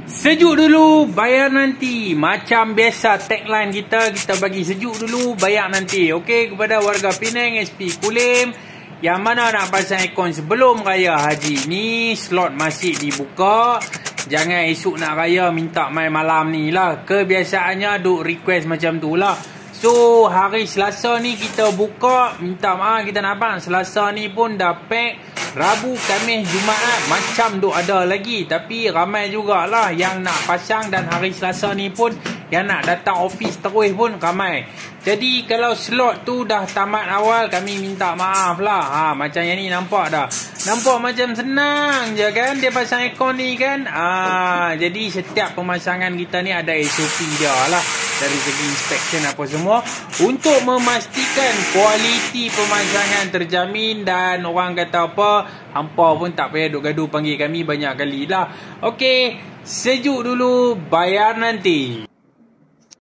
Sejuk dulu, bayar nanti. Macam biasa tagline kita bagi sejuk dulu, bayar nanti. Okey, kepada warga Penang, SP Kulim yang mana nak pasang aircon sebelum raya haji ni, slot masih dibuka. Jangan esok nak raya minta main malam ni lah. Kebiasaannya duk request macam tu lah. So hari Selasa ni kita buka. Minta maaf kita nak abang, Selasa ni pun dah pack. Rabu, Khamis, Jumaat macam duk ada lagi. Tapi ramai jugalah yang nak pasang. Dan hari Selasa ni pun yang nak datang office terus pun ramai. Jadi kalau slot tu dah tamat awal, kami minta maaf lah. Macam yang ni nampak dah. Nampak macam senang je kan dia pasang aircon ni kan. Jadi setiap pemasangan kita ni ada SOP dia lah. Dari segi inspection apa semua. Untuk memastikan kualiti pemasangan terjamin. Dan orang kata apa, hampa pun tak payah duk gaduh panggil kami banyak kali lah. Okey, sejuk dulu, bayar nanti.